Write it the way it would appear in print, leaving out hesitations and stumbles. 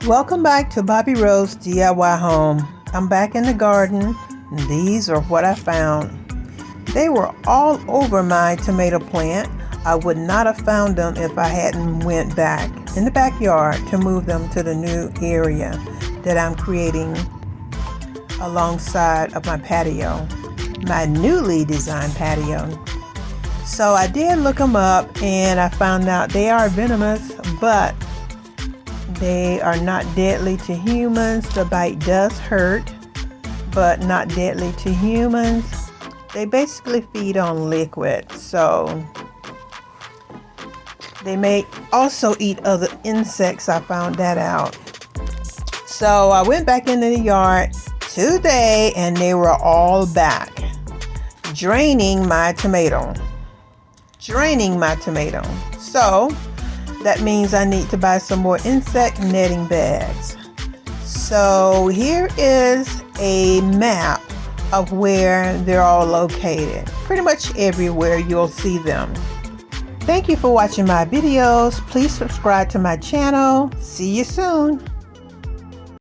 Welcome back to Bobby Rose DIY Home. I'm back in the garden, and these are what I found. They were all over my tomato plant. I would not have found them if I hadn't went back in the backyard to move them to the new area that I'm creating alongside of my patio, my newly designed patio. So I did look them up and I found out they are venomous, but they are not deadly to humans. The bite does hurt, but not deadly to humans. They basically feed on liquid, so they may also eat other insects. I found that out. So I went back into the yard today and they were all back, draining my tomato. So that means I need to buy some more insect netting bags. So here is a map of where they're all located. Pretty much everywhere you'll see them. Thank you for watching my videos. Please subscribe to my channel. See you soon.